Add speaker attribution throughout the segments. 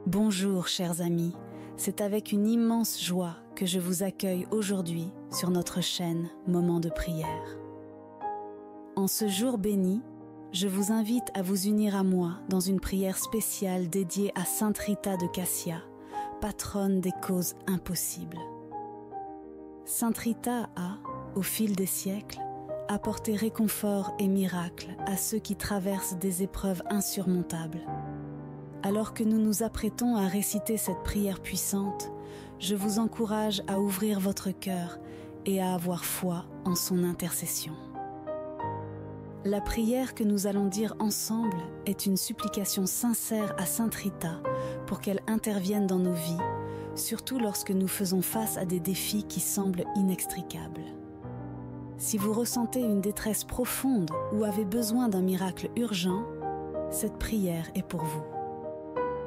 Speaker 1: Bonjour chers amis, c'est avec une immense joie que je vous accueille aujourd'hui sur notre chaîne Moment de prière. En ce jour béni, je vous invite à vous unir à moi dans une prière spéciale dédiée à Sainte Rita de Cassia, patronne des causes impossibles. Sainte Rita a, au fil des siècles, apporté réconfort et miracle à ceux qui traversent des épreuves insurmontables. Alors que nous nous apprêtons à réciter cette prière puissante, je vous encourage à ouvrir votre cœur et à avoir foi en son intercession. La prière que nous allons dire ensemble est une supplication sincère à Sainte Rita pour qu'elle intervienne dans nos vies, surtout lorsque nous faisons face à des défis qui semblent inextricables. Si vous ressentez une détresse profonde ou avez besoin d'un miracle urgent, cette prière est pour vous.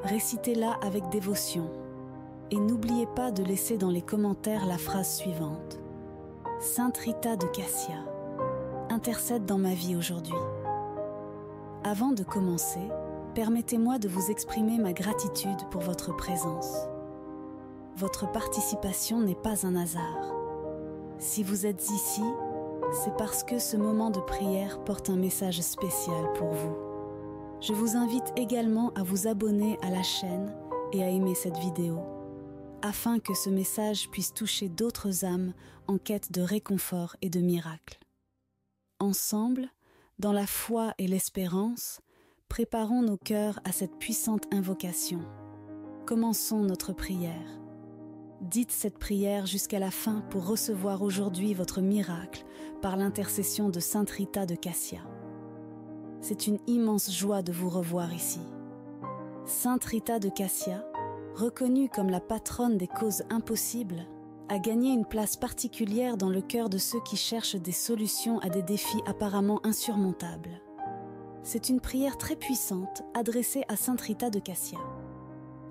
Speaker 1: Récitez-la avec dévotion et n'oubliez pas de laisser dans les commentaires la phrase suivante. Sainte Rita de Cassia, intercède dans ma vie aujourd'hui. Avant de commencer, permettez-moi de vous exprimer ma gratitude pour votre présence. Votre participation n'est pas un hasard. Si vous êtes ici, c'est parce que ce moment de prière porte un message spécial pour vous. Je vous invite également à vous abonner à la chaîne et à aimer cette vidéo, afin que ce message puisse toucher d'autres âmes en quête de réconfort et de miracles. Ensemble, dans la foi et l'espérance, préparons nos cœurs à cette puissante invocation. Commençons notre prière. Dites cette prière jusqu'à la fin pour recevoir aujourd'hui votre miracle par l'intercession de Sainte Rita de Cassia. C'est une immense joie de vous revoir ici. Sainte Rita de Cassia, reconnue comme la patronne des causes impossibles, a gagné une place particulière dans le cœur de ceux qui cherchent des solutions à des défis apparemment insurmontables. C'est une prière très puissante adressée à Sainte Rita de Cassia.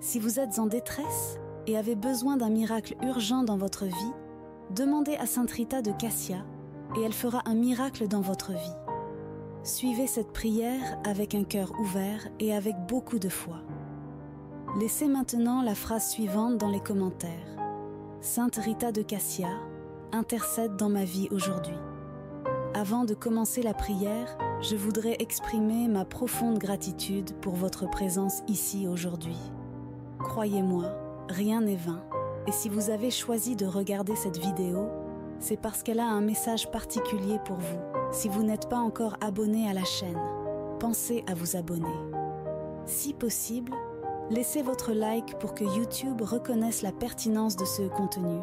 Speaker 1: Si vous êtes en détresse et avez besoin d'un miracle urgent dans votre vie, demandez à Sainte Rita de Cassia et elle fera un miracle dans votre vie. Suivez cette prière avec un cœur ouvert et avec beaucoup de foi. Laissez maintenant la phrase suivante dans les commentaires. Sainte Rita de Cassia, intercède dans ma vie aujourd'hui. Avant de commencer la prière, je voudrais exprimer ma profonde gratitude pour votre présence ici aujourd'hui. Croyez-moi, rien n'est vain, et si vous avez choisi de regarder cette vidéo, c'est parce qu'elle a un message particulier pour vous. Si vous n'êtes pas encore abonné à la chaîne, pensez à vous abonner. Si possible, laissez votre like pour que YouTube reconnaisse la pertinence de ce contenu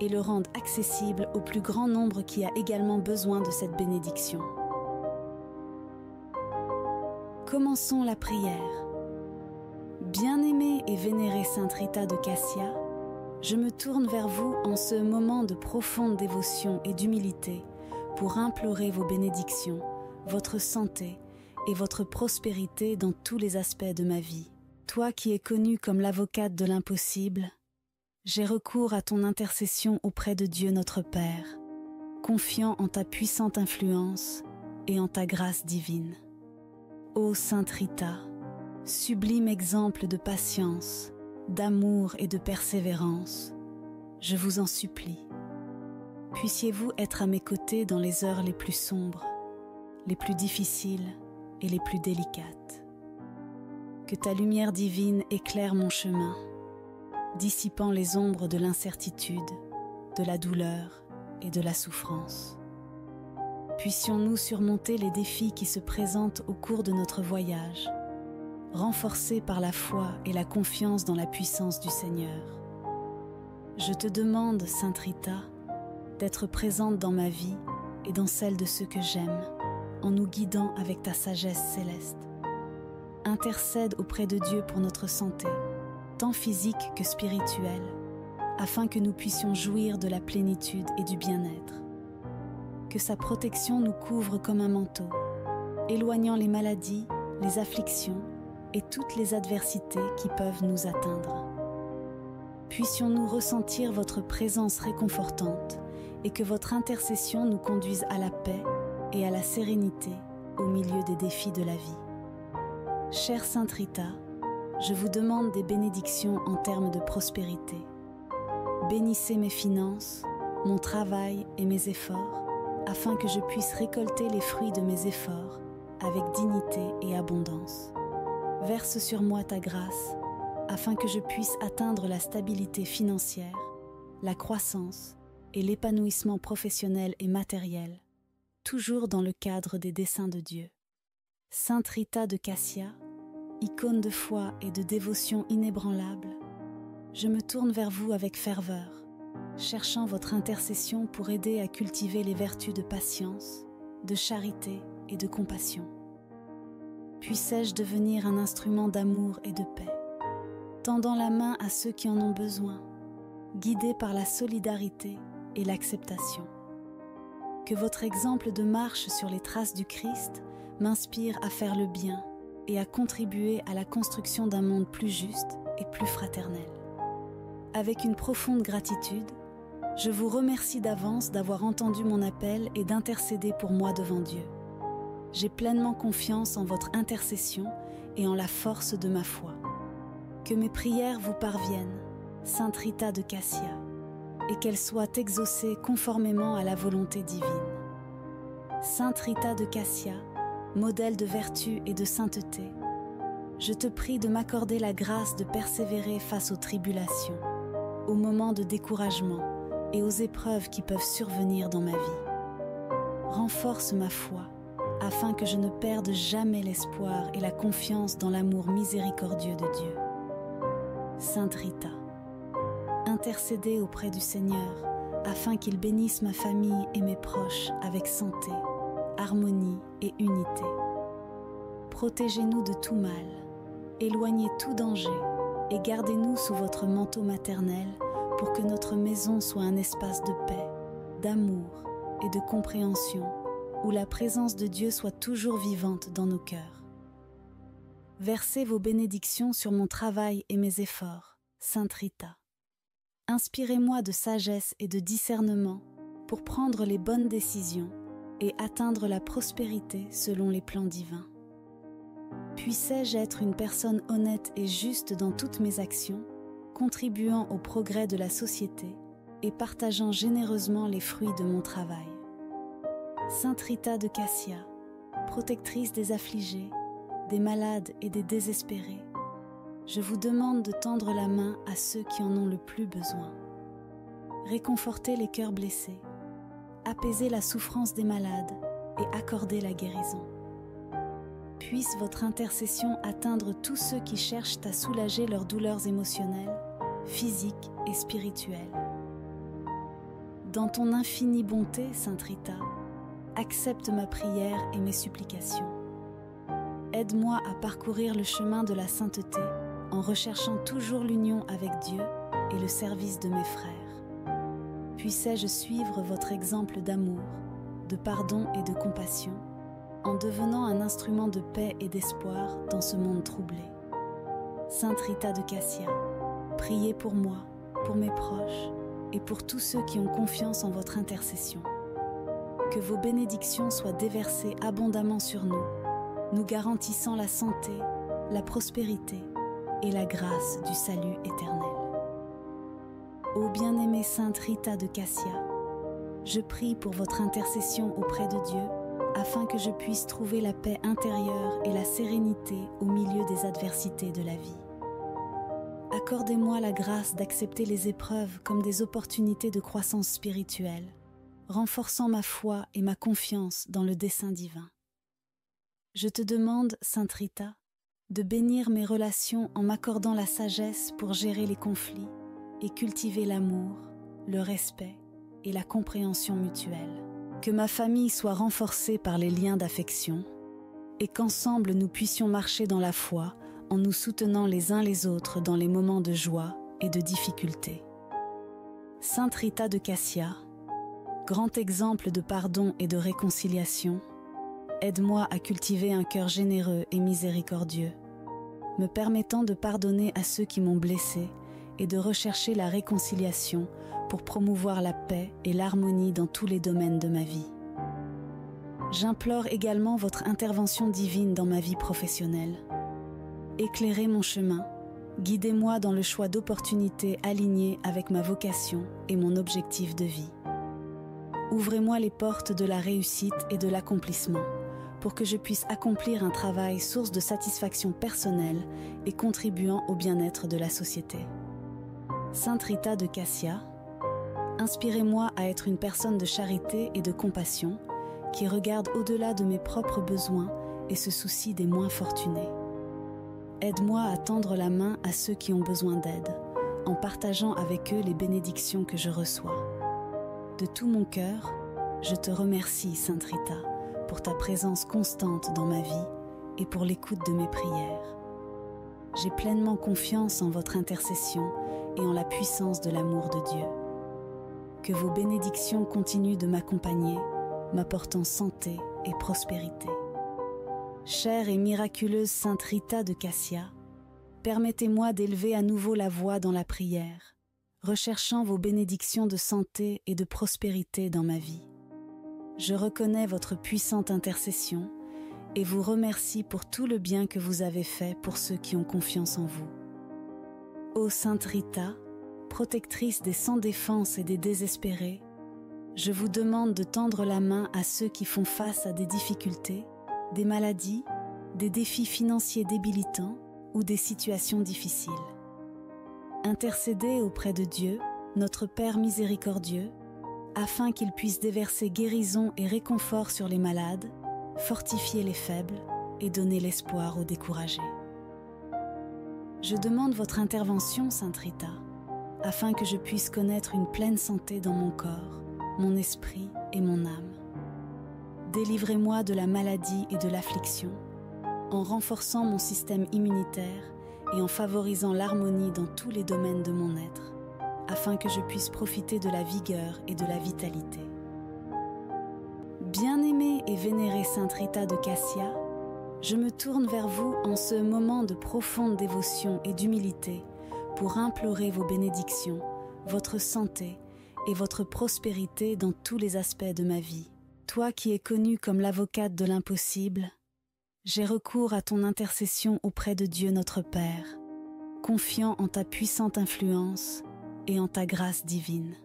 Speaker 1: et le rende accessible au plus grand nombre qui a également besoin de cette bénédiction. Commençons la prière. Bien-aimée et vénérée Sainte Rita de Cassia, je me tourne vers vous en ce moment de profonde dévotion et d'humilité pour implorer vos bénédictions, votre santé et votre prospérité dans tous les aspects de ma vie. Toi qui es connue comme l'avocate de l'impossible, j'ai recours à ton intercession auprès de Dieu notre Père, confiant en ta puissante influence et en ta grâce divine. Ô Sainte Rita, sublime exemple de patience, d'amour et de persévérance, je vous en supplie. Puissiez-vous être à mes côtés dans les heures les plus sombres, les plus difficiles et les plus délicates. Que ta lumière divine éclaire mon chemin, dissipant les ombres de l'incertitude, de la douleur et de la souffrance. Puissions-nous surmonter les défis qui se présentent au cours de notre voyage, renforcés par la foi et la confiance dans la puissance du Seigneur. Je te demande, Sainte Rita, d'être présente dans ma vie et dans celle de ceux que j'aime, en nous guidant avec ta sagesse céleste. Intercède auprès de Dieu pour notre santé, tant physique que spirituelle, afin que nous puissions jouir de la plénitude et du bien-être. Que sa protection nous couvre comme un manteau, éloignant les maladies, les afflictions et toutes les adversités qui peuvent nous atteindre. Puissions-nous ressentir votre présence réconfortante et que votre intercession nous conduise à la paix et à la sérénité au milieu des défis de la vie. Chère Sainte Rita, je vous demande des bénédictions en termes de prospérité. Bénissez mes finances, mon travail et mes efforts, afin que je puisse récolter les fruits de mes efforts avec dignité et abondance. Verse sur moi ta grâce, afin que je puisse atteindre la stabilité financière, la croissance et l'épanouissement professionnel et matériel, toujours dans le cadre des desseins de Dieu. Sainte Rita de Cassia, icône de foi et de dévotion inébranlable, je me tourne vers vous avec ferveur, cherchant votre intercession pour aider à cultiver les vertus de patience, de charité et de compassion. Puissais-je devenir un instrument d'amour et de paix, tendant la main à ceux qui en ont besoin, guidé par la solidarité et l'acceptation. Que votre exemple de marche sur les traces du Christ m'inspire à faire le bien et à contribuer à la construction d'un monde plus juste et plus fraternel. Avec une profonde gratitude, je vous remercie d'avance d'avoir entendu mon appel et d'intercéder pour moi devant Dieu. J'ai pleinement confiance en votre intercession et en la force de ma foi. Que mes prières vous parviennent, Sainte Rita de Cassia, et qu'elles soient exaucées conformément à la volonté divine. Sainte Rita de Cassia, modèle de vertu et de sainteté, je te prie de m'accorder la grâce de persévérer face aux tribulations, aux moments de découragement et aux épreuves qui peuvent survenir dans ma vie. Renforce ma foi, afin que je ne perde jamais l'espoir et la confiance dans l'amour miséricordieux de Dieu. Sainte Rita, intercédez auprès du Seigneur, afin qu'il bénisse ma famille et mes proches avec santé, harmonie et unité. Protégez-nous de tout mal, éloignez tout danger et gardez-nous sous votre manteau maternel pour que notre maison soit un espace de paix, d'amour et de compréhension, où la présence de Dieu soit toujours vivante dans nos cœurs. Versez vos bénédictions sur mon travail et mes efforts, Sainte Rita. Inspirez-moi de sagesse et de discernement pour prendre les bonnes décisions et atteindre la prospérité selon les plans divins. Puissais-je être une personne honnête et juste dans toutes mes actions, contribuant au progrès de la société et partageant généreusement les fruits de mon travail. Sainte Rita de Cassia, protectrice des affligés, des malades et des désespérés, je vous demande de tendre la main à ceux qui en ont le plus besoin. Réconfortez les cœurs blessés, apaisez la souffrance des malades et accordez la guérison. Puisse votre intercession atteindre tous ceux qui cherchent à soulager leurs douleurs émotionnelles, physiques et spirituelles. Dans ton infinie bonté, Sainte Rita, accepte ma prière et mes supplications. Aide-moi à parcourir le chemin de la sainteté en recherchant toujours l'union avec Dieu et le service de mes frères. Puissais-je suivre votre exemple d'amour, de pardon et de compassion, en devenant un instrument de paix et d'espoir dans ce monde troublé. Sainte Rita de Cassia, priez pour moi, pour mes proches et pour tous ceux qui ont confiance en votre intercession. Que vos bénédictions soient déversées abondamment sur nous, nous garantissant la santé, la prospérité et la grâce du salut éternel. Ô bien-aimée Sainte Rita de Cassia, je prie pour votre intercession auprès de Dieu, afin que je puisse trouver la paix intérieure et la sérénité au milieu des adversités de la vie. Accordez-moi la grâce d'accepter les épreuves comme des opportunités de croissance spirituelle, renforçant ma foi et ma confiance dans le dessein divin. Je te demande, Sainte Rita, de bénir mes relations en m'accordant la sagesse pour gérer les conflits et cultiver l'amour, le respect et la compréhension mutuelle. Que ma famille soit renforcée par les liens d'affection et qu'ensemble nous puissions marcher dans la foi en nous soutenant les uns les autres dans les moments de joie et de difficulté. Sainte Rita de Cassia, grand exemple de pardon et de réconciliation, aide-moi à cultiver un cœur généreux et miséricordieux, me permettant de pardonner à ceux qui m'ont blessé et de rechercher la réconciliation pour promouvoir la paix et l'harmonie dans tous les domaines de ma vie. J'implore également votre intervention divine dans ma vie professionnelle. Éclairez mon chemin, guidez-moi dans le choix d'opportunités alignées avec ma vocation et mon objectif de vie. Ouvrez-moi les portes de la réussite et de l'accomplissement pour que je puisse accomplir un travail source de satisfaction personnelle et contribuant au bien-être de la société. Sainte Rita de Cassia, inspirez-moi à être une personne de charité et de compassion qui regarde au-delà de mes propres besoins et se soucie des moins fortunés. Aide-moi à tendre la main à ceux qui ont besoin d'aide, en partageant avec eux les bénédictions que je reçois. De tout mon cœur, je te remercie, Sainte Rita, pour ta présence constante dans ma vie et pour l'écoute de mes prières. J'ai pleinement confiance en votre intercession et en la puissance de l'amour de Dieu. Que vos bénédictions continuent de m'accompagner, m'apportant santé et prospérité. Chère et miraculeuse Sainte Rita de Cassia, permettez-moi d'élever à nouveau la voix dans la prière, recherchant vos bénédictions de santé et de prospérité dans ma vie. Je reconnais votre puissante intercession et vous remercie pour tout le bien que vous avez fait pour ceux qui ont confiance en vous. Ô Sainte Rita, protectrice des sans défense et des désespérés, je vous demande de tendre la main à ceux qui font face à des difficultés, des maladies, des défis financiers débilitants ou des situations difficiles. Intercédez auprès de Dieu, notre Père miséricordieux, afin qu'il puisse déverser guérison et réconfort sur les malades, fortifier les faibles et donner l'espoir aux découragés. Je demande votre intervention, Sainte Rita, afin que je puisse connaître une pleine santé dans mon corps, mon esprit et mon âme. Délivrez-moi de la maladie et de l'affliction, en renforçant mon système immunitaire et en favorisant l'harmonie dans tous les domaines de mon être, afin que je puisse profiter de la vigueur et de la vitalité. Bien-aimée et vénérée Sainte Rita de Cassia, je me tourne vers vous en ce moment de profonde dévotion et d'humilité pour implorer vos bénédictions, votre santé et votre prospérité dans tous les aspects de ma vie. Toi qui es connue comme l'avocate de l'impossible, j'ai recours à ton intercession auprès de Dieu notre Père, confiant en ta puissante influence et en ta grâce divine.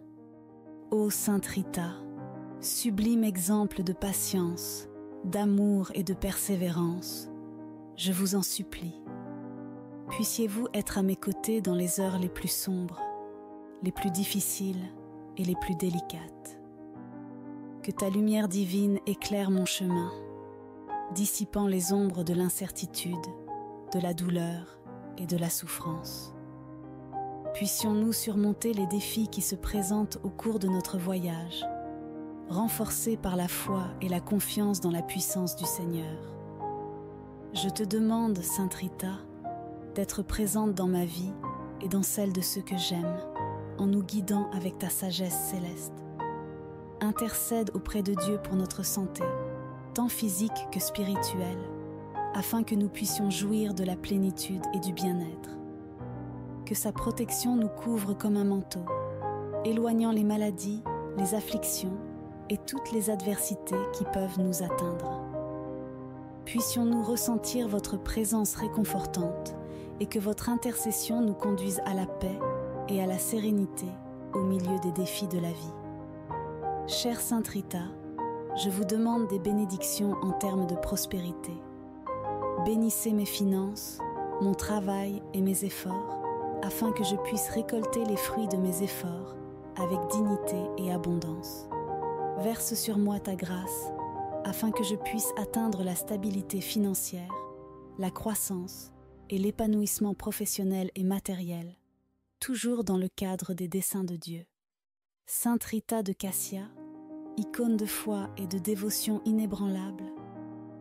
Speaker 1: Ô Sainte Rita, sublime exemple de patience, d'amour et de persévérance, je vous en supplie. Puissiez-vous être à mes côtés dans les heures les plus sombres, les plus difficiles et les plus délicates. Que ta lumière divine éclaire mon chemin, dissipant les ombres de l'incertitude, de la douleur et de la souffrance. Puissions-nous surmonter les défis qui se présentent au cours de notre voyage, renforcés par la foi et la confiance dans la puissance du Seigneur. Je te demande, Sainte Rita, d'être présente dans ma vie et dans celle de ceux que j'aime, en nous guidant avec ta sagesse céleste. Intercède auprès de Dieu pour notre santé, tant physique que spirituelle, afin que nous puissions jouir de la plénitude et du bien-être. Que sa protection nous couvre comme un manteau, éloignant les maladies, les afflictions et toutes les adversités qui peuvent nous atteindre. Puissions-nous ressentir votre présence réconfortante et que votre intercession nous conduise à la paix et à la sérénité au milieu des défis de la vie. Chère Sainte Rita, je vous demande des bénédictions en termes de prospérité. Bénissez mes finances, mon travail et mes efforts, afin que je puisse récolter les fruits de mes efforts avec dignité et abondance. Verse sur moi ta grâce, afin que je puisse atteindre la stabilité financière, la croissance et l'épanouissement professionnel et matériel, toujours dans le cadre des desseins de Dieu. Sainte Rita de Cassia, icône de foi et de dévotion inébranlable,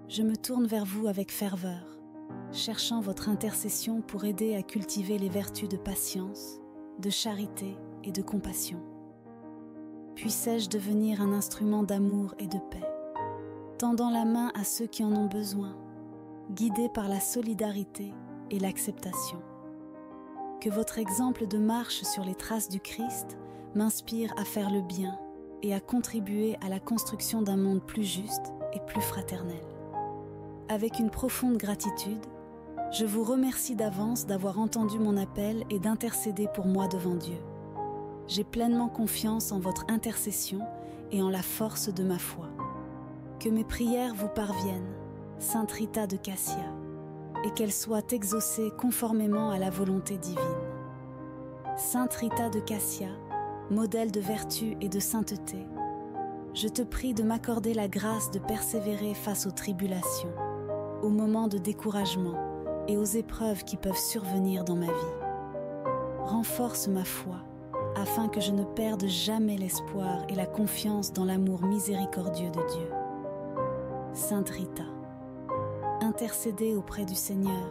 Speaker 1: je me tourne vers vous avec ferveur, cherchant votre intercession pour aider à cultiver les vertus de patience, de charité et de compassion. Puissais-je devenir un instrument d'amour et de paix, tendant la main à ceux qui en ont besoin, guidé par la solidarité et l'acceptation. Que votre exemple de marche sur les traces du Christ m'inspire à faire le bien et à contribuer à la construction d'un monde plus juste et plus fraternel. Avec une profonde gratitude, Je vous remercie d'avance d'avoir entendu mon appel et d'intercéder pour moi devant Dieu. J'ai pleinement confiance en votre intercession et en la force de ma foi. Que mes prières vous parviennent, Sainte Rita de Cassia, et qu'elles soient exaucées conformément à la volonté divine. Sainte Rita de Cassia, modèle de vertu et de sainteté, je te prie de m'accorder la grâce de persévérer face aux tribulations, aux moments de découragement et aux épreuves qui peuvent survenir dans ma vie. Renforce ma foi, afin que je ne perde jamais l'espoir et la confiance dans l'amour miséricordieux de Dieu. Sainte Rita, intercédez auprès du Seigneur,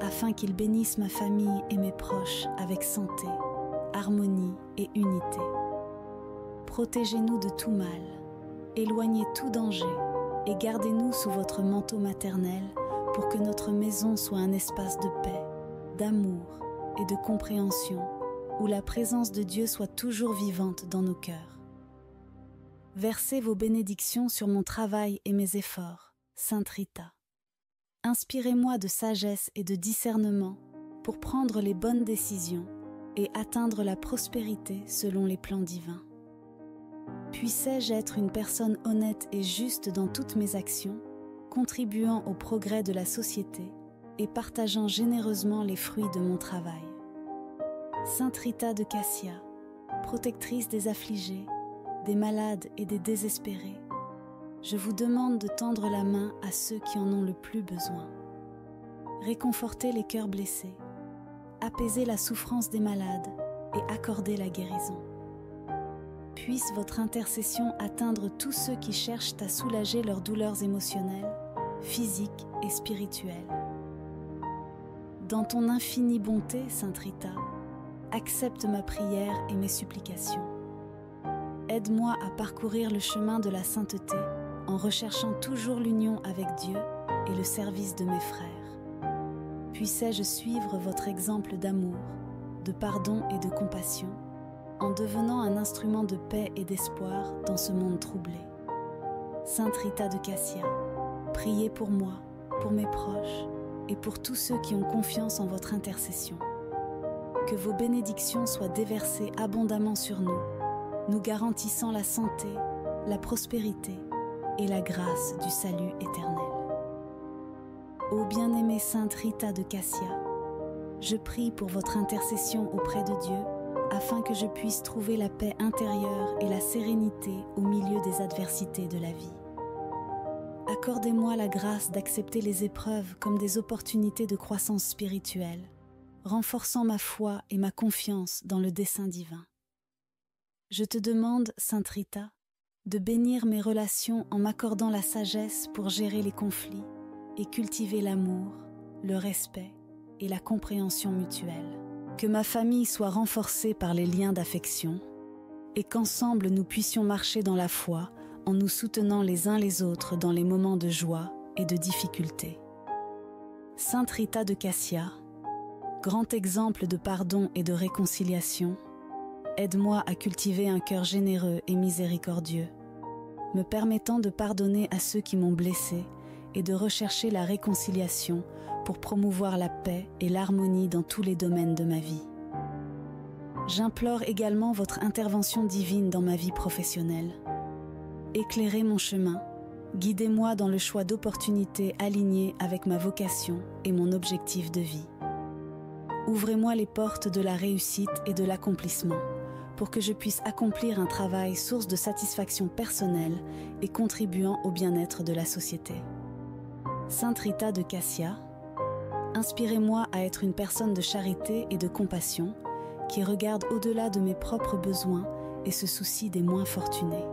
Speaker 1: afin qu'il bénisse ma famille et mes proches avec santé, harmonie et unité. Protégez-nous de tout mal, éloignez tout danger et gardez-nous sous votre manteau maternel pour que notre maison soit un espace de paix, d'amour et de compréhension où la présence de Dieu soit toujours vivante dans nos cœurs. Versez vos bénédictions sur mon travail et mes efforts, Sainte Rita. Inspirez-moi de sagesse et de discernement pour prendre les bonnes décisions et atteindre la prospérité selon les plans divins. Puissais-je être une personne honnête et juste dans toutes mes actions, contribuant au progrès de la société et partageant généreusement les fruits de mon travail. Sainte Rita de Cassia, protectrice des affligés, des malades et des désespérés, je vous demande de tendre la main à ceux qui en ont le plus besoin. Réconfortez les cœurs blessés, apaisez la souffrance des malades et accordez la guérison. Puisse votre intercession atteindre tous ceux qui cherchent à soulager leurs douleurs émotionnelles, physiques et spirituelles. Dans ton infinie bonté, Sainte Rita, accepte ma prière et mes supplications. Aide-moi à parcourir le chemin de la sainteté en recherchant toujours l'union avec Dieu et le service de mes frères. Puissais-je suivre votre exemple d'amour, de pardon et de compassion, en devenant un instrument de paix et d'espoir dans ce monde troublé. Sainte Rita de Cassia, priez pour moi, pour mes proches et pour tous ceux qui ont confiance en votre intercession. Que vos bénédictions soient déversées abondamment sur nous, nous garantissant la santé, la prospérité et la grâce du salut éternel. Ô bien-aimée Sainte Rita de Cassia, je prie pour votre intercession auprès de Dieu afin que je puisse trouver la paix intérieure et la sérénité au milieu des adversités de la vie. Accordez-moi la grâce d'accepter les épreuves comme des opportunités de croissance spirituelle, renforçant ma foi et ma confiance dans le dessein divin. Je te demande, Sainte Rita, de bénir mes relations en m'accordant la sagesse pour gérer les conflits et cultiver l'amour, le respect et la compréhension mutuelle. Que ma famille soit renforcée par les liens d'affection et qu'ensemble nous puissions marcher dans la foi en nous soutenant les uns les autres dans les moments de joie et de difficulté. Sainte Rita de Cassia, grand exemple de pardon et de réconciliation, aide-moi à cultiver un cœur généreux et miséricordieux, me permettant de pardonner à ceux qui m'ont blessé et de rechercher la réconciliation pour promouvoir la paix et l'harmonie dans tous les domaines de ma vie. J'implore également votre intervention divine dans ma vie professionnelle. Éclairez mon chemin, guidez-moi dans le choix d'opportunités alignées avec ma vocation et mon objectif de vie. Ouvrez-moi les portes de la réussite et de l'accomplissement pour que je puisse accomplir un travail source de satisfaction personnelle et contribuant au bien-être de la société. Sainte Rita de Cassia, inspirez-moi à être une personne de charité et de compassion qui regarde au-delà de mes propres besoins et se soucie des moins fortunés.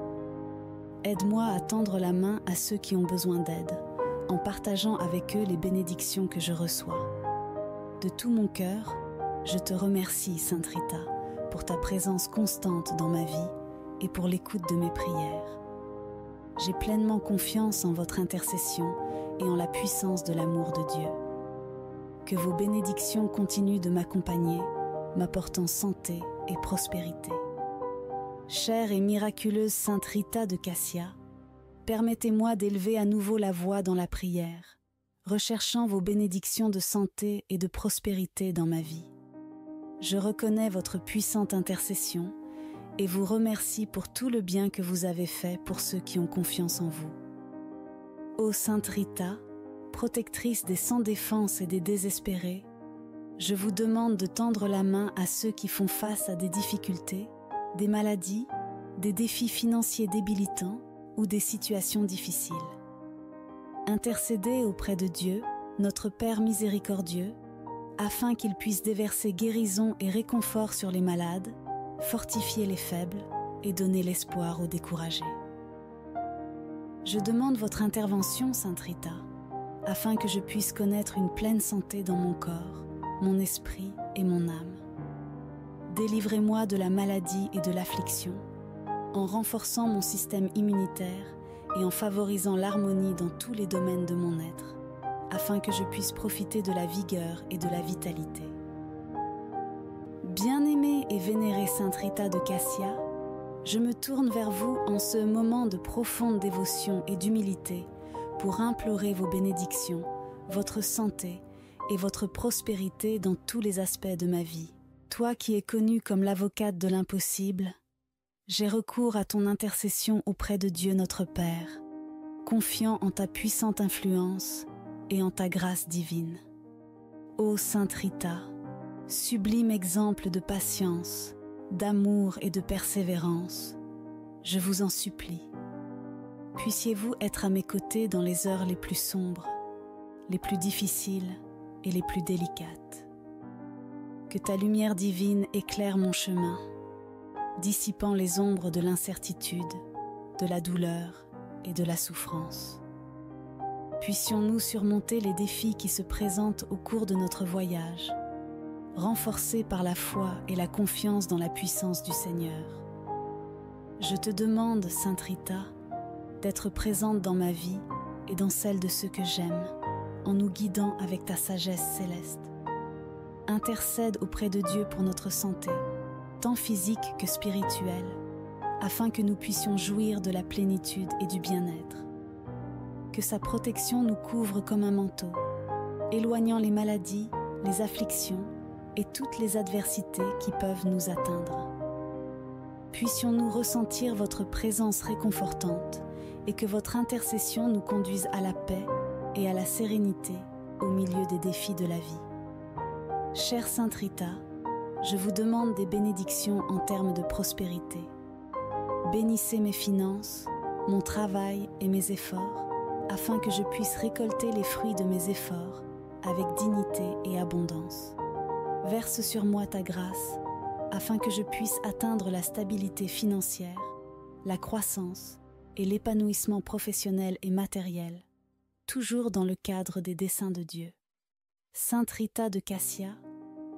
Speaker 1: Aide-moi à tendre la main à ceux qui ont besoin d'aide, en partageant avec eux les bénédictions que je reçois. De tout mon cœur, je te remercie, Sainte Rita, pour ta présence constante dans ma vie et pour l'écoute de mes prières. J'ai pleinement confiance en votre intercession et en la puissance de l'amour de Dieu. Que vos bénédictions continuent de m'accompagner, m'apportant santé et prospérité. Chère et miraculeuse Sainte Rita de Cassia, permettez-moi d'élever à nouveau la voix dans la prière, recherchant vos bénédictions de santé et de prospérité dans ma vie. Je reconnais votre puissante intercession et vous remercie pour tout le bien que vous avez fait pour ceux qui ont confiance en vous. Ô Sainte Rita, protectrice des sans défense et des désespérés, je vous demande de tendre la main à ceux qui font face à des difficultés, des maladies, des défis financiers débilitants ou des situations difficiles. Intercédez auprès de Dieu, notre Père miséricordieux, afin qu'il puisse déverser guérison et réconfort sur les malades, fortifier les faibles et donner l'espoir aux découragés. Je demande votre intervention, Sainte Rita, afin que je puisse connaître une pleine santé dans mon corps, mon esprit et mon âme. Délivrez-moi de la maladie et de l'affliction, en renforçant mon système immunitaire et en favorisant l'harmonie dans tous les domaines de mon être, afin que je puisse profiter de la vigueur et de la vitalité. Bien-aimée et vénérée Sainte Rita de Cassia, je me tourne vers vous en ce moment de profonde dévotion et d'humilité pour implorer vos bénédictions, votre santé et votre prospérité dans tous les aspects de ma vie. Toi qui es connue comme l'avocate de l'impossible, j'ai recours à ton intercession auprès de Dieu notre Père, confiant en ta puissante influence et en ta grâce divine. Ô Sainte Rita, sublime exemple de patience, d'amour et de persévérance, je vous en supplie. Puissiez-vous être à mes côtés dans les heures les plus sombres, les plus difficiles et les plus délicates. Que ta lumière divine éclaire mon chemin, dissipant les ombres de l'incertitude, de la douleur et de la souffrance. Puissions-nous surmonter les défis qui se présentent au cours de notre voyage, renforcés par la foi et la confiance dans la puissance du Seigneur. Je te demande, Sainte Rita, d'être présente dans ma vie et dans celle de ceux que j'aime, en nous guidant avec ta sagesse céleste. Intercède auprès de Dieu pour notre santé, tant physique que spirituelle, afin que nous puissions jouir de la plénitude et du bien-être. Que sa protection nous couvre comme un manteau, éloignant les maladies, les afflictions et toutes les adversités qui peuvent nous atteindre. Puissions-nous ressentir votre présence réconfortante et que votre intercession nous conduise à la paix et à la sérénité au milieu des défis de la vie. Chère Sainte Rita, je vous demande des bénédictions en termes de prospérité. Bénissez mes finances, mon travail et mes efforts, afin que je puisse récolter les fruits de mes efforts avec dignité et abondance. Verse sur moi ta grâce, afin que je puisse atteindre la stabilité financière, la croissance et l'épanouissement professionnel et matériel, toujours dans le cadre des desseins de Dieu. Sainte Rita de Cassia,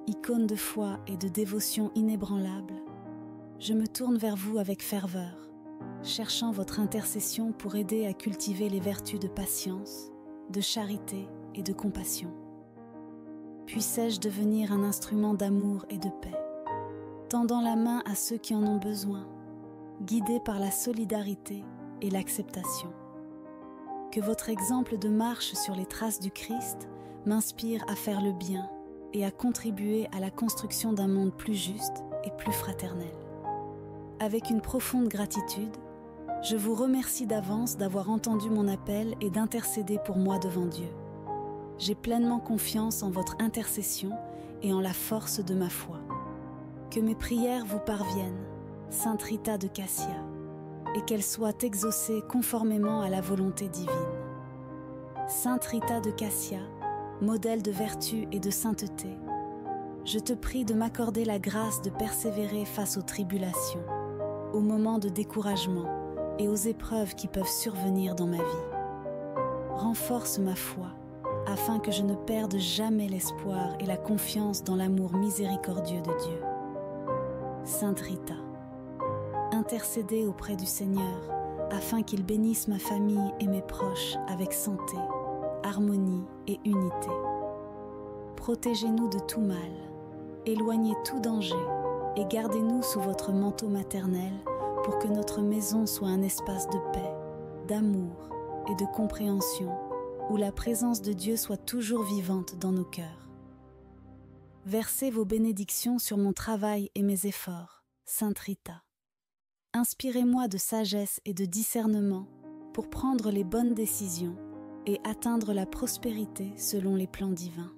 Speaker 1: icône de foi et de dévotion inébranlable, je me tourne vers vous avec ferveur, cherchant votre intercession pour aider à cultiver les vertus de patience, de charité et de compassion. Puissais-je devenir un instrument d'amour et de paix, tendant la main à ceux qui en ont besoin, guidé par la solidarité et l'acceptation. Que votre exemple de marche sur les traces du Christ m'inspire à faire le bien et à contribuer à la construction d'un monde plus juste et plus fraternel. Avec une profonde gratitude, je vous remercie d'avance d'avoir entendu mon appel et d'intercéder pour moi devant Dieu. J'ai pleinement confiance en votre intercession et en la force de ma foi. Que mes prières vous parviennent, Sainte Rita de Cassia, et qu'elles soient exaucées conformément à la volonté divine. Sainte Rita de Cassia, modèle de vertu et de sainteté, je te prie de m'accorder la grâce de persévérer face aux tribulations, aux moments de découragement et aux épreuves qui peuvent survenir dans ma vie. Renforce ma foi, afin que je ne perde jamais l'espoir et la confiance dans l'amour miséricordieux de Dieu. Sainte Rita, intercédez auprès du Seigneur, afin qu'il bénisse ma famille et mes proches avec santé, harmonie et unité. Protégez-nous de tout mal, éloignez tout danger et gardez-nous sous votre manteau maternel pour que notre maison soit un espace de paix, d'amour et de compréhension où la présence de Dieu soit toujours vivante dans nos cœurs. Versez vos bénédictions sur mon travail et mes efforts, Sainte Rita. Inspirez-moi de sagesse et de discernement pour prendre les bonnes décisions et atteindre la prospérité selon les plans divins.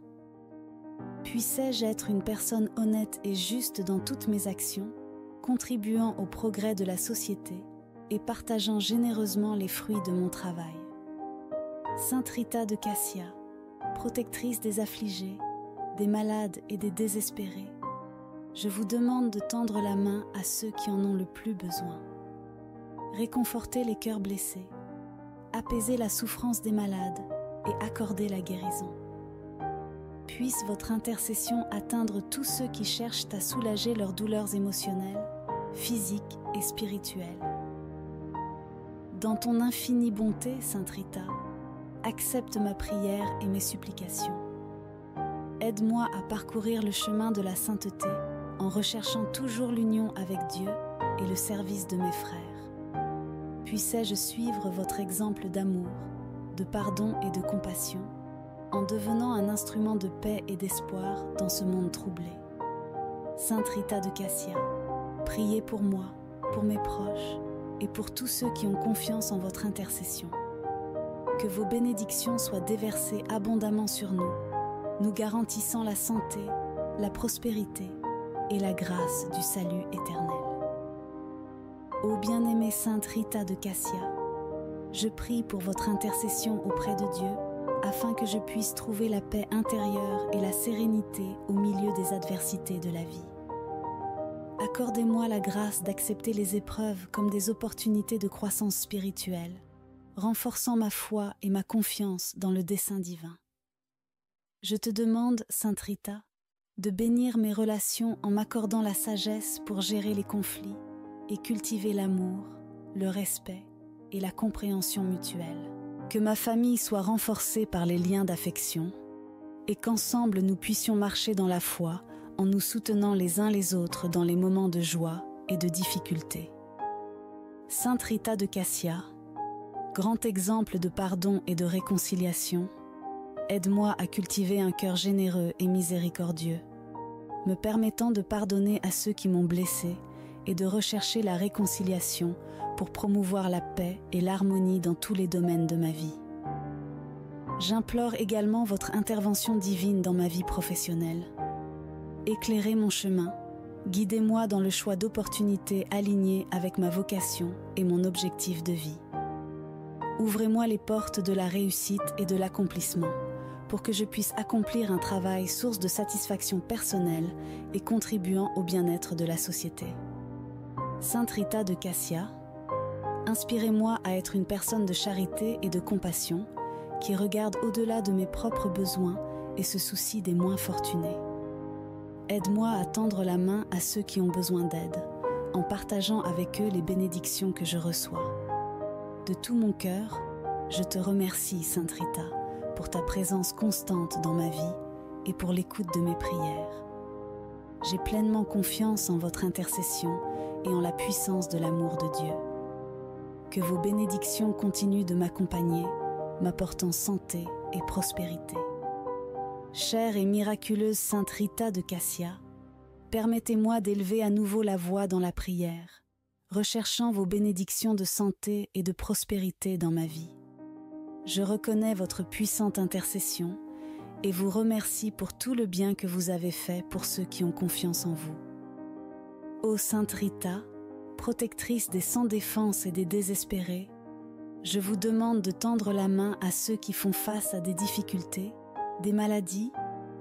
Speaker 1: Puissais-je être une personne honnête et juste dans toutes mes actions, contribuant au progrès de la société et partageant généreusement les fruits de mon travail. Sainte Rita de Cassia, protectrice des affligés, des malades et des désespérés, je vous demande de tendre la main à ceux qui en ont le plus besoin. Réconfortez les cœurs blessés, apaisez la souffrance des malades et accordez la guérison. Puisse votre intercession atteindre tous ceux qui cherchent à soulager leurs douleurs émotionnelles, physiques et spirituelles. Dans ton infinie bonté, Sainte Rita, accepte ma prière et mes supplications. Aide-moi à parcourir le chemin de la sainteté en recherchant toujours l'union avec Dieu et le service de mes frères. Puissais-je suivre votre exemple d'amour, de pardon et de compassion, en devenant un instrument de paix et d'espoir dans ce monde troublé. Sainte Rita de Cassia, priez pour moi, pour mes proches et pour tous ceux qui ont confiance en votre intercession. Que vos bénédictions soient déversées abondamment sur nous, nous garantissant la santé, la prospérité et la grâce du salut éternel. Ô bien-aimée Sainte Rita de Cassia, je prie pour votre intercession auprès de Dieu afin que je puisse trouver la paix intérieure et la sérénité au milieu des adversités de la vie. Accordez-moi la grâce d'accepter les épreuves comme des opportunités de croissance spirituelle, renforçant ma foi et ma confiance dans le dessein divin. Je te demande, Sainte Rita, de bénir mes relations en m'accordant la sagesse pour gérer les conflits et cultiver l'amour, le respect et la compréhension mutuelle. Que ma famille soit renforcée par les liens d'affection et qu'ensemble nous puissions marcher dans la foi en nous soutenant les uns les autres dans les moments de joie et de difficulté. Sainte Rita de Cassia, grand exemple de pardon et de réconciliation, aide-moi à cultiver un cœur généreux et miséricordieux, me permettant de pardonner à ceux qui m'ont blessé et de rechercher la réconciliation pour promouvoir la paix et l'harmonie dans tous les domaines de ma vie. J'implore également votre intervention divine dans ma vie professionnelle. Éclairez mon chemin, guidez-moi dans le choix d'opportunités alignées avec ma vocation et mon objectif de vie. Ouvrez-moi les portes de la réussite et de l'accomplissement pour que je puisse accomplir un travail source de satisfaction personnelle et contribuant au bien-être de la société. Sainte Rita de Cassia, inspirez-moi à être une personne de charité et de compassion qui regarde au-delà de mes propres besoins et se soucie des moins fortunés. Aide-moi à tendre la main à ceux qui ont besoin d'aide, en partageant avec eux les bénédictions que je reçois. De tout mon cœur, je te remercie, Sainte Rita, pour ta présence constante dans ma vie et pour l'écoute de mes prières. J'ai pleinement confiance en votre intercession et en la puissance de l'amour de Dieu. Que vos bénédictions continuent de m'accompagner, m'apportant santé et prospérité. Chère et miraculeuse Sainte Rita de Cassia, permettez-moi d'élever à nouveau la voix dans la prière, recherchant vos bénédictions de santé et de prospérité dans ma vie. Je reconnais votre puissante intercession et vous remercie pour tout le bien que vous avez fait pour ceux qui ont confiance en vous. Ô Sainte Rita, protectrice des sans défense et des désespérés, je vous demande de tendre la main à ceux qui font face à des difficultés, des maladies,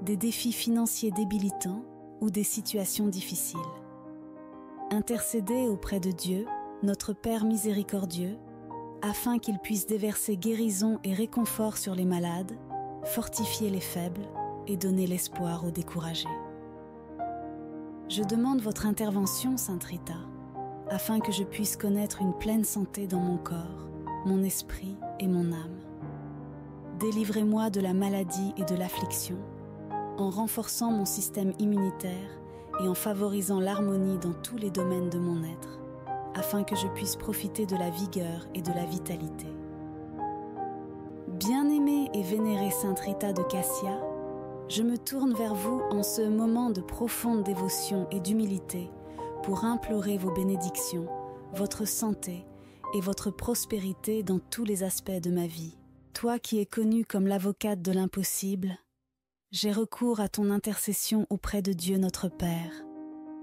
Speaker 1: des défis financiers débilitants ou des situations difficiles. Intercédez auprès de Dieu, notre Père miséricordieux, afin qu'il puisse déverser guérison et réconfort sur les malades, fortifier les faibles et donner l'espoir aux découragés. Je demande votre intervention, Sainte Rita, afin que je puisse connaître une pleine santé dans mon corps, mon esprit et mon âme. Délivrez-moi de la maladie et de l'affliction, en renforçant mon système immunitaire et en favorisant l'harmonie dans tous les domaines de mon être, afin que je puisse profiter de la vigueur et de la vitalité. Bien-aimée bien-aimée et vénérée Sainte Rita de Cassia, je me tourne vers vous en ce moment de profonde dévotion et d'humilité pour implorer vos bénédictions, votre santé et votre prospérité dans tous les aspects de ma vie. Toi qui es connue comme l'avocate de l'impossible, j'ai recours à ton intercession auprès de Dieu notre Père,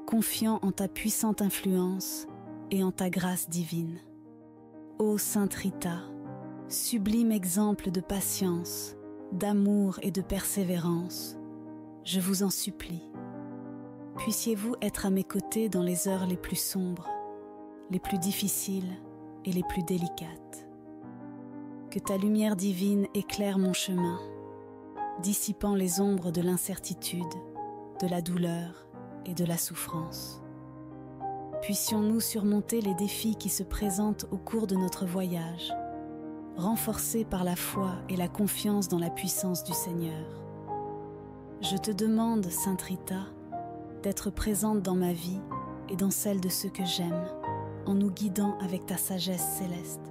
Speaker 1: confiant en ta puissante influence et en ta grâce divine. Ô Sainte Rita, sublime exemple de patience, d'amour et de persévérance, je vous en supplie. Puissiez-vous être à mes côtés dans les heures les plus sombres, les plus difficiles et les plus délicates. Que ta lumière divine éclaire mon chemin, dissipant les ombres de l'incertitude, de la douleur et de la souffrance. Puissions-nous surmonter les défis qui se présentent au cours de notre voyage, renforcés par la foi et la confiance dans la puissance du Seigneur. Je te demande, Sainte Rita, d'être présente dans ma vie et dans celle de ceux que j'aime, en nous guidant avec ta sagesse céleste.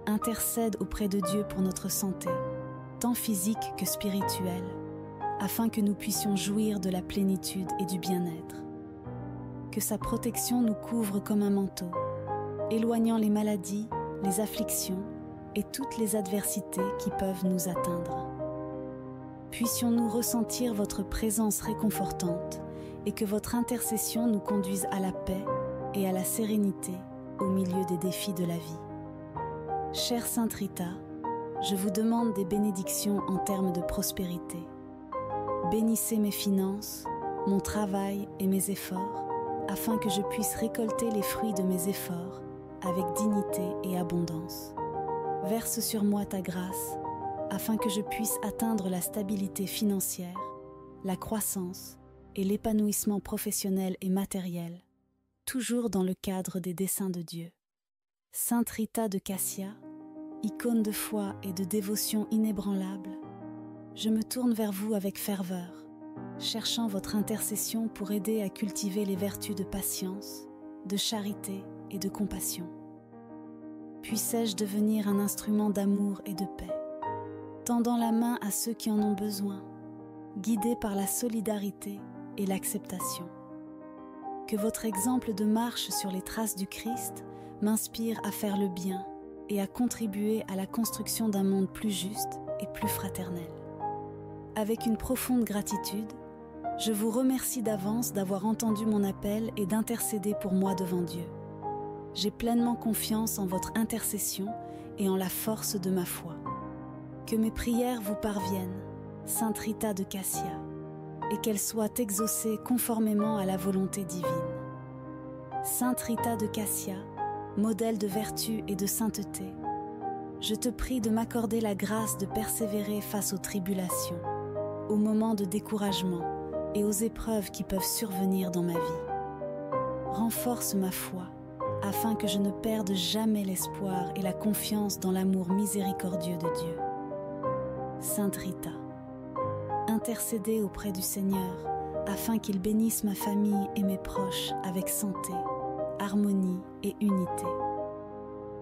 Speaker 1: Intercède auprès de Dieu pour notre santé, tant physique que spirituelle, afin que nous puissions jouir de la plénitude et du bien-être. Que sa protection nous couvre comme un manteau, éloignant les maladies, les afflictions et toutes les adversités qui peuvent nous atteindre. Puissions-nous ressentir votre présence réconfortante et que votre intercession nous conduise à la paix et à la sérénité au milieu des défis de la vie. Chère Sainte Rita, je vous demande des bénédictions en termes de prospérité. Bénissez mes finances, mon travail et mes efforts, afin que je puisse récolter les fruits de mes efforts avec dignité et abondance. Verse sur moi ta grâce, afin que je puisse atteindre la stabilité financière, la croissance et l'épanouissement professionnel et matériel, toujours dans le cadre des desseins de Dieu. Sainte Rita de Cassia, icône de foi et de dévotion inébranlable, je me tourne vers vous avec ferveur, cherchant votre intercession pour aider à cultiver les vertus de patience, de charité et de compassion. Puissais-je devenir un instrument d'amour et de paix, tendant la main à ceux qui en ont besoin, guidé par la solidarité et l'acceptation. Que votre exemple de marche sur les traces du Christ m'inspire à faire le bien et à contribuer à la construction d'un monde plus juste et plus fraternel. Avec une profonde gratitude, je vous remercie d'avance d'avoir entendu mon appel et d'intercéder pour moi devant Dieu. J'ai pleinement confiance en votre intercession et en la force de ma foi. Que mes prières vous parviennent, Sainte Rita de Cassia, et qu'elles soient exaucées conformément à la volonté divine. Sainte Rita de Cassia, modèle de vertu et de sainteté, je te prie de m'accorder la grâce de persévérer face aux tribulations, aux moments de découragement et aux épreuves qui peuvent survenir dans ma vie. Renforce ma foi, afin que je ne perde jamais l'espoir et la confiance dans l'amour miséricordieux de Dieu. Sainte Rita, intercédez auprès du Seigneur, afin qu'il bénisse ma famille et mes proches avec santé, harmonie et unité.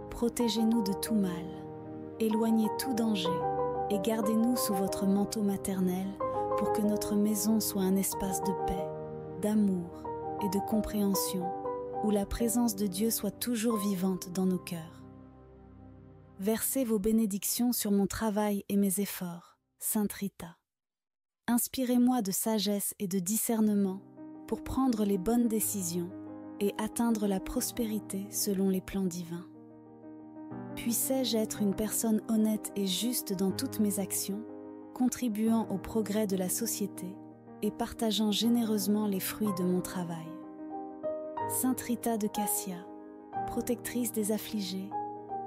Speaker 1: Protégez-nous de tout mal, éloignez tout danger et gardez-nous sous votre manteau maternel pour que notre maison soit un espace de paix, d'amour et de compréhension où la présence de Dieu soit toujours vivante dans nos cœurs. Versez vos bénédictions sur mon travail et mes efforts, Sainte Rita. Inspirez-moi de sagesse et de discernement pour prendre les bonnes décisions et atteindre la prospérité selon les plans divins. Puissais-je être une personne honnête et juste dans toutes mes actions, contribuant au progrès de la société et partageant généreusement les fruits de mon travail. Sainte Rita de Cassia, protectrice des affligés,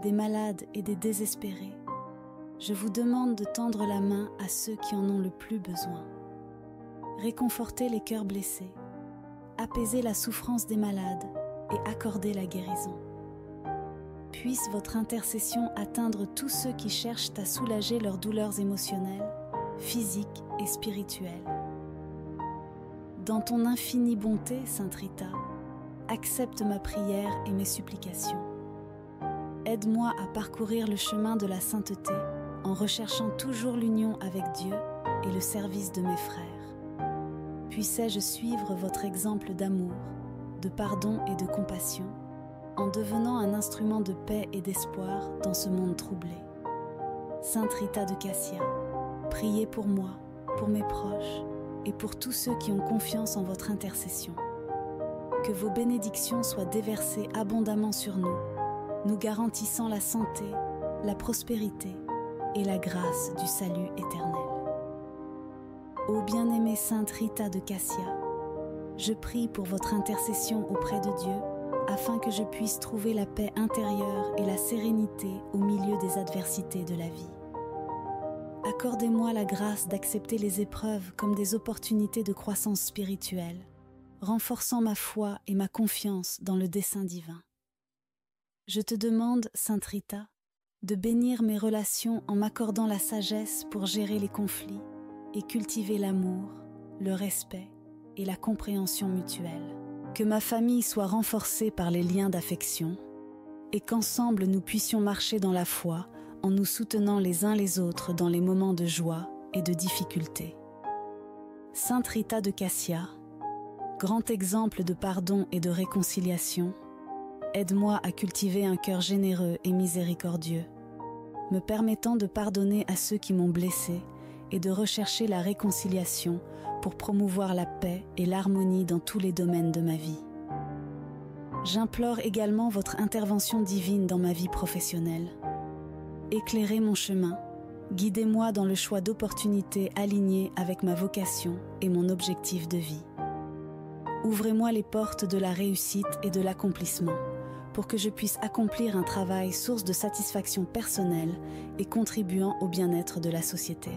Speaker 1: des malades et des désespérés, je vous demande de tendre la main à ceux qui en ont le plus besoin. Réconfortez les cœurs blessés, apaiser la souffrance des malades et accorder la guérison. Puisse votre intercession atteindre tous ceux qui cherchent à soulager leurs douleurs émotionnelles, physiques et spirituelles. Dans ton infinie bonté, Sainte Rita, accepte ma prière et mes supplications. Aide-moi à parcourir le chemin de la sainteté en recherchant toujours l'union avec Dieu et le service de mes frères. Puissais-je suivre votre exemple d'amour, de pardon et de compassion, en devenant un instrument de paix et d'espoir dans ce monde troublé. Sainte Rita de Cassia, priez pour moi, pour mes proches et pour tous ceux qui ont confiance en votre intercession. Que vos bénédictions soient déversées abondamment sur nous, nous garantissant la santé, la prospérité et la grâce du salut éternel. Ô bien-aimée Sainte Rita de Cassia, je prie pour votre intercession auprès de Dieu afin que je puisse trouver la paix intérieure et la sérénité au milieu des adversités de la vie. Accordez-moi la grâce d'accepter les épreuves comme des opportunités de croissance spirituelle, renforçant ma foi et ma confiance dans le dessein divin. Je te demande, Sainte Rita, de bénir mes relations en m'accordant la sagesse pour gérer les conflits et cultiver l'amour, le respect et la compréhension mutuelle. Que ma famille soit renforcée par les liens d'affection et qu'ensemble nous puissions marcher dans la foi en nous soutenant les uns les autres dans les moments de joie et de difficulté. Sainte Rita de Cassia, grand exemple de pardon et de réconciliation, aide-moi à cultiver un cœur généreux et miséricordieux, me permettant de pardonner à ceux qui m'ont blessé et de rechercher la réconciliation pour promouvoir la paix et l'harmonie dans tous les domaines de ma vie. J'implore également votre intervention divine dans ma vie professionnelle. Éclairez mon chemin, guidez-moi dans le choix d'opportunités alignées avec ma vocation et mon objectif de vie. Ouvrez-moi les portes de la réussite et de l'accomplissement pour que je puisse accomplir un travail source de satisfaction personnelle et contribuant au bien-être de la société.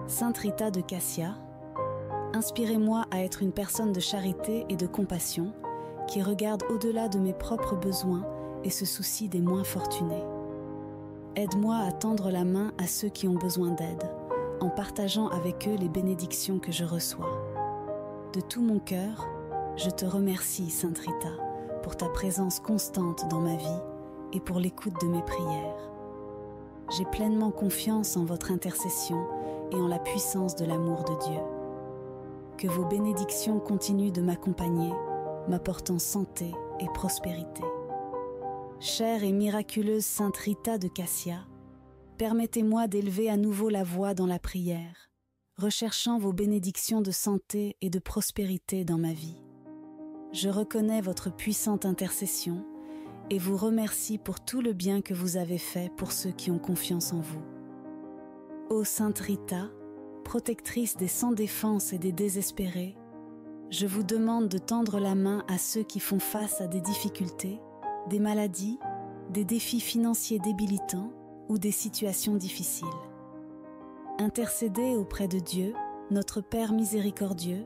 Speaker 1: Sainte Rita de Cassia, inspirez-moi à être une personne de charité et de compassion qui regarde au-delà de mes propres besoins et se soucie des moins fortunés. Aide-moi à tendre la main à ceux qui ont besoin d'aide, en partageant avec eux les bénédictions que je reçois. De tout mon cœur, je te remercie, Sainte Rita, pour ta présence constante dans ma vie et pour l'écoute de mes prières. J'ai pleinement confiance en votre intercession et en la puissance de l'amour de Dieu. Que vos bénédictions continuent de m'accompagner, m'apportant santé et prospérité. Chère et miraculeuse Sainte Rita de Cassia, permettez-moi d'élever à nouveau la voix dans la prière, recherchant vos bénédictions de santé et de prospérité dans ma vie. Je reconnais votre puissante intercession et vous remercie pour tout le bien que vous avez fait pour ceux qui ont confiance en vous. Ô Sainte Rita, protectrice des sans défense et des désespérés, je vous demande de tendre la main à ceux qui font face à des difficultés, des maladies, des défis financiers débilitants ou des situations difficiles. Intercédez auprès de Dieu, notre Père miséricordieux,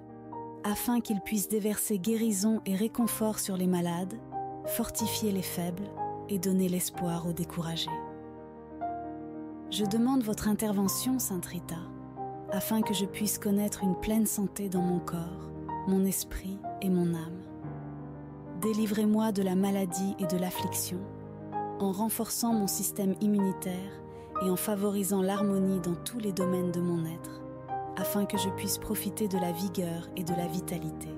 Speaker 1: afin qu'il puisse déverser guérison et réconfort sur les malades, fortifier les faibles et donner l'espoir aux découragés. Je demande votre intervention, Sainte Rita, afin que je puisse connaître une pleine santé dans mon corps, mon esprit et mon âme. Délivrez-moi de la maladie et de l'affliction, en renforçant mon système immunitaire et en favorisant l'harmonie dans tous les domaines de mon être, afin que je puisse profiter de la vigueur et de la vitalité.